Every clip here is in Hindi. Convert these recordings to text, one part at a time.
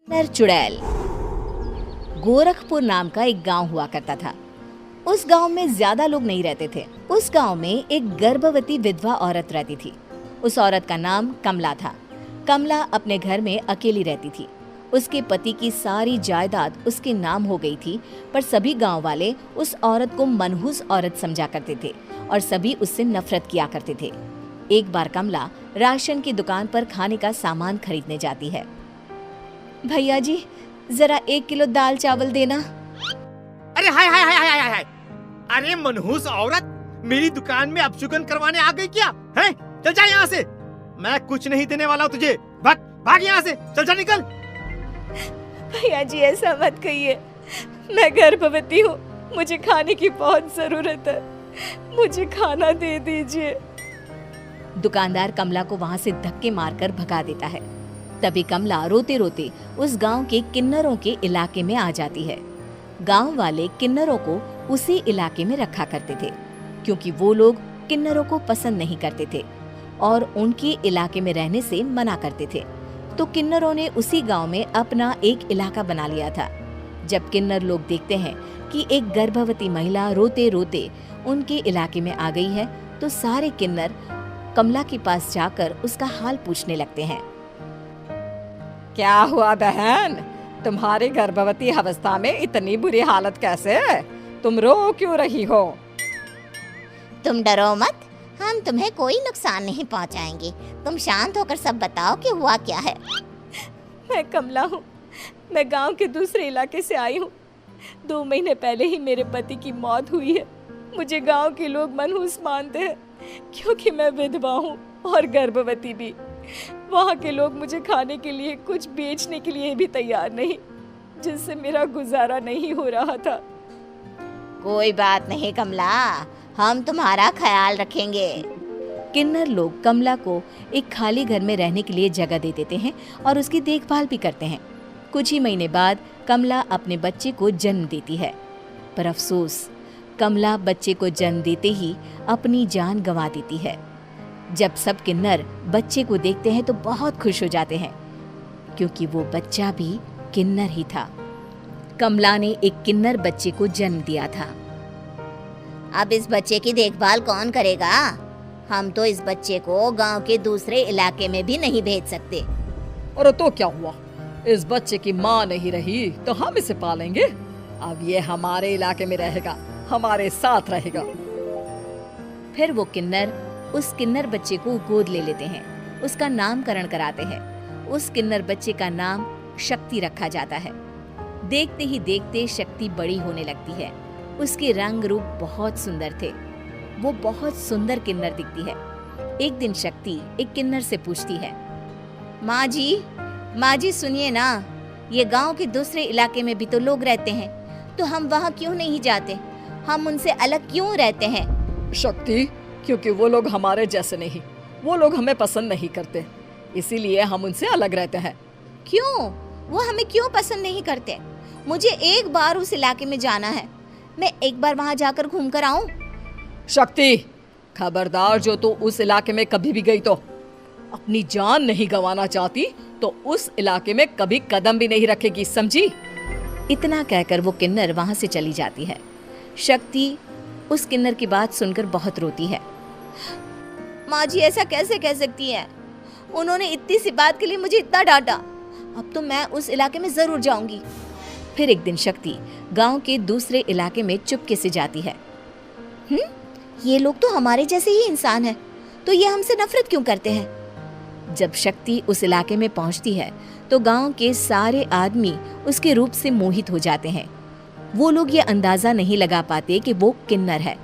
नर चुड़ैल। गोरखपुर नाम का एक गांव हुआ करता था। उस गांव में ज्यादा लोग नहीं रहते थे। उस गांव में एक गर्भवती विधवा औरत रहती थी। उस औरत का नाम कमला था। कमला अपने घर में अकेली रहती थी। उसके पति की सारी जायदाद उसके नाम हो गई थी, पर सभी गांव वाले उस औरत को मनहूस औरत समझा करते थे और सभी उससे नफरत किया करते थे। एक बार कमला राशन की दुकान पर खाने का सामान खरीदने जाती है। भैया जी, जरा 1 किलो दाल चावल देना। अरे हाय हाय हाय हाय हाय! अरे मनहूस औरत, मेरी दुकान में अपशुगन करवाने आ गई क्या? हैं? चल जा यहाँ से। मैं कुछ नहीं देने वाला हूँ तुझे। भाग भाग यहाँ से, चल जा निकल। भैया जी, ऐसा मत कहिए। मैं गर्भवती हूँ, मुझे खाने की बहुत जरूरत है। मुझे खाना दे दीजिए। दुकानदार कमला को वहाँ से धक्के मारकर भगा देता है। तभी कमला रोते रोते उस गांव के किन्नरों के इलाके में आ जाती है। गांव वाले किन्नरों को उसी इलाके में रखा करते थे, क्योंकि वो लोग किन्नरों को पसंद नहीं करते थे और उनके इलाके में रहने से मना करते थे। तो किन्नरों ने उसी गांव में अपना एक इलाका बना लिया था। जब किन्नर लोग देखते हैं कि एक गर्भवती महिला रोते रोते उनके इलाके में आ गई है, तो सारे किन्नर कमला के पास जाकर उसका हाल पूछने लगते हैं। क्या हुआ बहन, तुम्हारी गर्भवती अवस्था में इतनी बुरी हालत कैसे है? तुम रो क्यों रही हो? तुम डरो मत, हम तुम्हें कोई नुकसान नहीं पहुंचाएंगे। तुम शांत होकर सब बताओ कि हुआ क्या है। मैं कमला हूँ। मैं गांव के दूसरे इलाके से आई हूँ। 2 महीने पहले ही मेरे पति की मौत हुई है। मुझे गांव के लोग मनहूस मानते हैं, क्योंकि मैं विधवा हूँ और गर्भवती भी। वहाँ के लोग मुझे खाने के लिए कुछ बेचने के लिए भी तैयार नहीं, जिससे मेरा गुजारा नहीं हो रहा था। कोई बात नहीं कमला, हम तुम्हारा ख्याल रखेंगे। किन्नर लोग कमला को एक खाली घर में रहने के लिए जगह दे देते हैं और उसकी देखभाल भी करते हैं। कुछ ही महीने बाद कमला अपने बच्चे को जन्म देती है, पर अफसोस, कमला बच्चे को जन्म देते ही अपनी जान गंवा देती है। जब सब किन्नर बच्चे को देखते हैं तो बहुत खुश हो जाते हैं, क्योंकि वो बच्चा भी किन्नर ही था। कमला ने एक किन्नर बच्चे को जन्म दिया था। अब इस बच्चे की देखभाल कौन करेगा? हम तो इस बच्चे को गांव के दूसरे इलाके में भी नहीं भेज सकते। और तो क्या हुआ, इस बच्चे की माँ नहीं रही तो हम इसे पालेंगे। अब ये हमारे इलाके में रहेगा, हमारे साथ रहेगा। फिर वो किन्नर उस किन्नर बच्चे को गोद ले लेते हैं, उसका नामकरण कराते हैं। उस किन्नर बच्चे का नाम शक्ति रखा जाता है। देखते ही देखते शक्ति बड़ी होने लगती है। उसके रंग रूप बहुत सुंदर थे। वो बहुत सुंदर किन्नर दिखती है। एक दिन शक्ति एक किन्नर से पूछती है, माँ जी सुनिए ना, ये गांव के दूसरे इलाके में भी तो लोग रहते हैं, तो हम वहाँ क्यों नहीं जाते? हम उनसे अलग क्यों रहते हैं? शक्ति, क्योंकि वो लोग हमारे जैसे नहीं, वो लोग हमें पसंद नहीं करते, इसीलिए हम उनसे अलग रहते हैं। क्यों? वो हमें क्यों पसंद नहीं करते? मुझे एक बार उस इलाके में जाना है। मैं एक बार वहाँ जाकर घूम कर आऊं। शक्ति, खबरदार, जो तू उस इलाके में कभी भी गई तो अपनी जान नहीं गंवाना चाहती तो उस इलाके में कभी कदम भी नहीं रखेगी, समझी? इतना कहकर वो किन्नर वहाँ से चली जाती है। शक्ति उस किन्नर की बात सुनकर बहुत रोती है। माँ जी, ऐसा कैसे कह सकती हैं? उन्होंने इतनी सी बात के लिए मुझे इतना डांटा। अब तो मैं उस इलाके में जरूर जाऊंगी। फिर एक दिन शक्ति गांव के दूसरे इलाके में चुपके से जाती है। ये लोग तो हमारे जैसे ही इंसान हैं, तो ये हमसे नफरत क्यों करते हैं? जब शक्ति उस इलाके में पहुंचती है तो गांव के सारे आदमी उसके रूप से मोहित हो जाते हैं। वो लोग ये अंदाजा नहीं लगा पाते कि वो किन्नर है।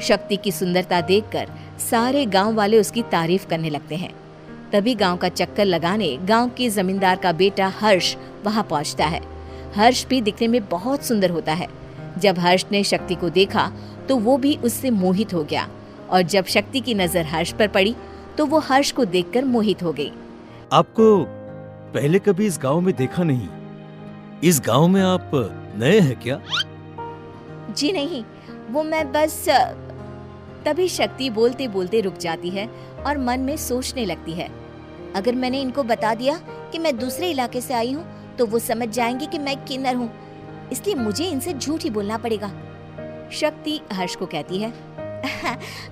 शक्ति की सुंदरता देखकर सारे गांव वाले उसकी तारीफ करने लगते हैं। तभी गांव का चक्कर लगाने गांव के जमींदार का बेटा हर्ष वहां पहुंचता है। हर्ष भी दिखने में बहुत सुंदर होता है। जब हर्ष ने शक्ति को देखा तो वो भी उससे मोहित हो गया, और जब शक्ति की नजर हर्ष पर पड़ी तो वो हर्ष को देखकर मोहित हो गई। आपको पहले कभी इस गांव में देखा नहीं। इस गांव में आप नए हैं क्या? जी नहीं, वो मैं बस। तभी शक्ति बोलते बोलते रुक जाती है और मन में सोचने लगती है, अगर मैंने इनको बता दिया कि मैं दूसरे इलाके से आई हूँ तो वो समझ जाएंगे कि मैं किन्नर हूँ, इसलिए मुझे इनसे झूठ ही बोलना पड़ेगा। शक्ति हर्ष को कहती है,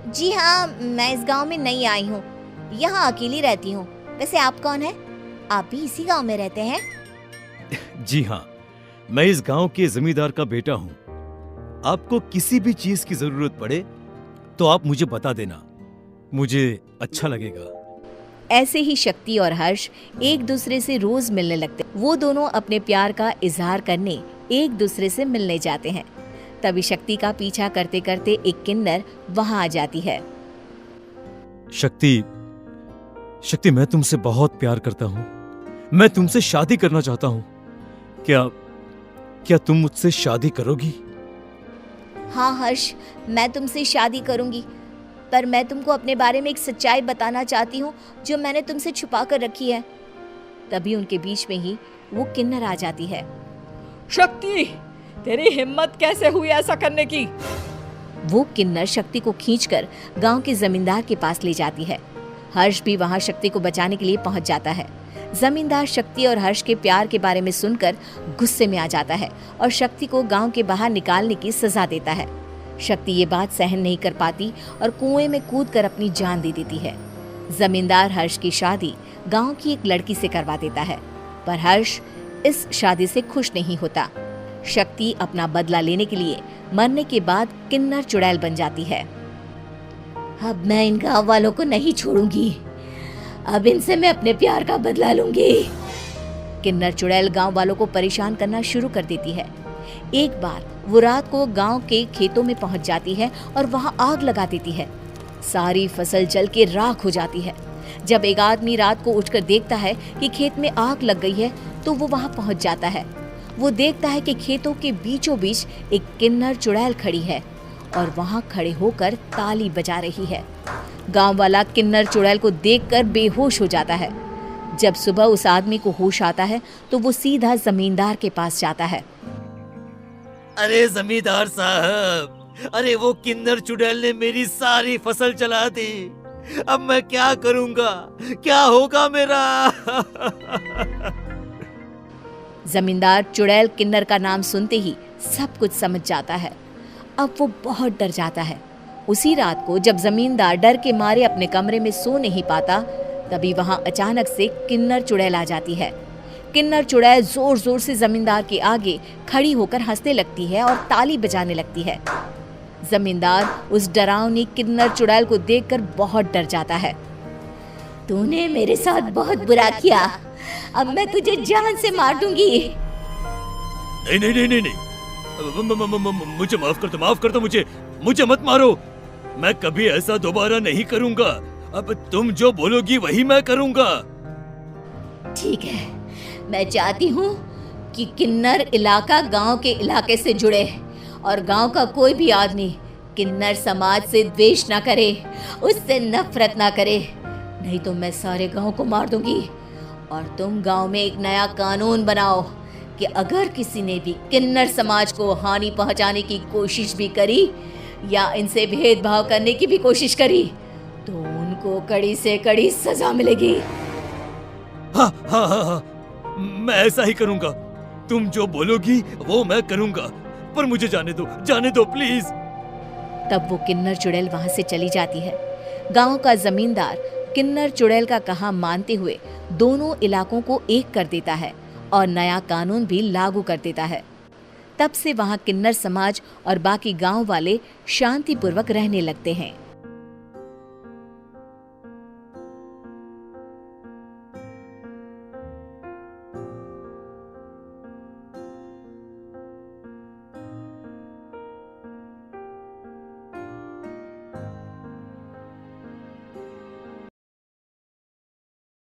जी हाँ, मैं इस गांव में नई आई हूँ, यहाँ अकेली रहती हूँ। वैसे आप कौन है? आप भी इसी गांव में रहते हैं? जी हाँ, मैं इस गांव के जमींदार का बेटा हूँ। आपको किसी भी चीज की जरूरत पड़े तो आप मुझे बता देना, मुझे अच्छा लगेगा। ऐसे ही शक्ति और हर्ष एक दूसरे से रोज मिलने लगते। वो दोनों अपने प्यार का इजहार करने एक दूसरे से मिलने जाते हैं। तभी शक्ति का पीछा करते करते एक किन्नर वहां आ जाती है। शक्ति, मैं तुमसे बहुत प्यार करता हूँ। मैं तुमसे शादी करना चाहता हूँ। क्या तुम मुझसे शादी करोगी? हाँ हर्ष, मैं तुमसे शादी करूंगी, पर मैं तुमको अपने बारे में एक सच्चाई बताना चाहती हूँ जो मैंने तुमसे छुपा कर रखी है। तभी उनके बीच में ही वो किन्नर आ जाती है। शक्ति, तेरी हिम्मत कैसे हुई ऐसा करने की? वो किन्नर शक्ति को खींचकर गांव के जमींदार के पास ले जाती है। हर्ष भी वहां शक्ति को बचाने के लिए पहुंच जाता है। जमींदार शक्ति और हर्ष के प्यार के बारे में सुनकर गुस्से में आ जाता है और शक्ति को गांव के बाहर निकालने की सजा देता है। शक्ति ये बात सहन नहीं कर पाती और कुएं में कूदकर अपनी जान दे देती है। जमींदार हर्ष की शादी गांव की एक लड़की से करवा देता है, पर हर्ष इस शादी से खुश नहीं होता। शक्ति अपना बदला लेने के लिए मरने के बाद किन्नर चुड़ैल बन जाती है। अब मैं इन गांव वालों को नहीं छोड़ूंगी, अब इनसे मैं अपने प्यार का बदला लूंगी। किन्नर चुड़ैल गांव वालों को परेशान करना शुरू कर देती है। एक बार वो रात को गांव के खेतों में पहुंच जाती है और वहां आग लगा देती है। सारी फसल जल के राख हो जाती है। जब एक आदमी रात को उठकर देखता है कि खेत में आग लग गई है तो वो वहां पहुंच जाता है। वो देखता है कि खेतों के बीचों बीच एक किन्नर चुड़ैल खड़ी है और वहां खड़े होकर ताली बजा रही है। गांव वाला किन्नर चुड़ैल को देखकर बेहोश हो जाता है। जब सुबह उस आदमी को होश आता है तो वो सीधा जमींदार के पास जाता है। अरे जमींदार साहब, अरे वो किन्नर चुड़ैल ने मेरी सारी फसल चला दी। अब मैं क्या करूंगा? क्या होगा मेरा? जमींदार चुड़ैल किन्नर का नाम सुनते ही सब कुछ समझ जाता है। अब वो बहुत डर जाता है। उसी रात को जब जमींदार डर के मारे अपने कमरे में सो नहीं पाता, तभी वहां अचानक से किन्नर चुड़ैल आ जाती है। किन्नर चुड़ैल जोर जोर से जमींदार के आगे खड़ी होकर हंसने लगती है और ताली बजाने लगती है। जमींदार उस डरावनी किन्नर चुड़ैल को देखकर बहुत डर जाता है। तूने मेरे साथ बहुत बुरा किया, अब मैं तुझे जान से मार दूंगी। नहीं नहीं नहीं नहीं नहीं, मुझे माफ कर दो, मुझे मत मारो। मैं कभी ऐसा दोबारा नहीं करूंगा। अब तुम जो बोलोगी वही मैं करूंगा। ठीक है, मैं चाहती हूँ कि किन्नर इलाका गांव के इलाके से जुड़े और गांव का कोई भी आदमी किन्नर समाज से द्वेष ना करे, उससे नफरत ना करे, नहीं तो मैं सारे गांव को मार दूंगी। और तुम गांव में एक नया कानून बनाओ कि अगर किसी ने भी किन्नर समाज को हानि पहुंचाने की कोशिश भी करी या इनसे भेदभाव करने की भी कोशिश करी तो उनको कड़ी से कड़ी सजा मिलेगी। हाँ हाँ हाँ हाँ, मैं ऐसा ही करूंगा। तुम जो बोलोगी वो मैं करूंगा, पर मुझे जाने दो प्लीज। तब वो किन्नर चुड़ैल वहां से चली जाती है। गांव का जमींदार किन्नर चुड़ैल का कहा मानते हुए दोनों इलाकों को एक कर देता है और नया कानून भी लागू कर देता है। तब से वहां किन्नर समाज और बाकी गांव वाले शांतिपूर्वक रहने लगते हैं।